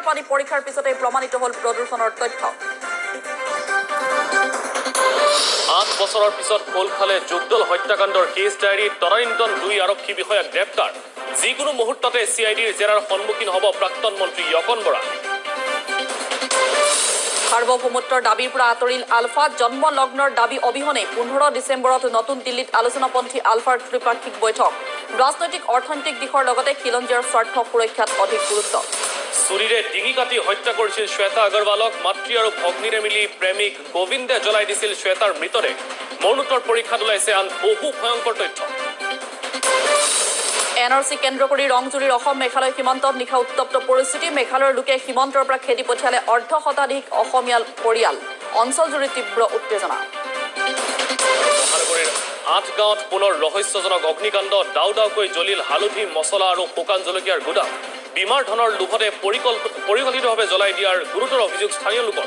পানী পৰীক্ষাৰ পিছতে প্ৰমাণিত হ'ল প্ৰদূষণৰ তথ্য। 8 বছৰৰ পিছত কোলখালে যোগদল হত্যাকাণ্ডৰ কেছ ডায়েৰীত তদানীন্তন 2 আৰক্ষী বিষয়াক গ্ৰেপ্তাৰ। যিকোনো মুহূৰ্ততে CIDৰ জেৰাৰ সন্মুখীন হ'ব প্ৰাক্তন মন্ত্ৰী য়কন বৰা। সাৰ্বভৌমত্বৰ দাবীৰ পৰা আঁতৰিল আলফা। জন্ম লগ্নৰ দাবী অবিহনে 15 ডিচেম্বৰত নতুন দিল্লীত আলোচনাপন্থী আলফাৰ ত্ৰিপাক্ষিক বৈঠক। ৰাজনৈতিক অৰ্থনৈতিক দিশৰ লগতে খিলঞ্জীয়াৰ স্বাৰ্থ সুৰক্ষাত অধিক গুৰুত্ব। চুৰিৰে ডিঙি কাটি হত্যা কৰিছিল শ্বেতা আগৰৱালক। মাতৃ আৰু ভগ্নীৰে মিলি প্ৰেমিক গোবিন্দে জ্বলাই দিছিল শ্বেতাৰ মৃতদেহ। মৰণোত্তৰ পৰীক্ষাত ওলাইছে আন বহু ভয়ংকৰ তথ্য। NRC কেন্দ্ৰ কৰি ৰংজুলিৰ অসম মেঘালয় সীমান্তত নিশা উত্তপ্ত পৰিস্থিতি। মেঘালয়ৰ লোকে সীমান্তৰ পৰা খেদি পঠিয়ালে অৰ্ধশতাধিক অসমীয়া পৰিয়াল। অঞ্চলজুৰি তীব্ৰ উত্তেজনা। মহানগৰীৰ 8 গাঁৱত পুনৰ ৰহস্যজনক অগ্নিকাণ্ড। ডাউ ডাউকৈ জ্বলিল হালধি, মছলা আৰু শুকান জলকীয়াৰ গুদাম। বীমাৰ ধনৰ লোভতে পৰিকল্পিতভাৱে জ্বলাই দিয়াৰ গুৰুতৰ অভিযোগ স্থানীয় লোকৰ।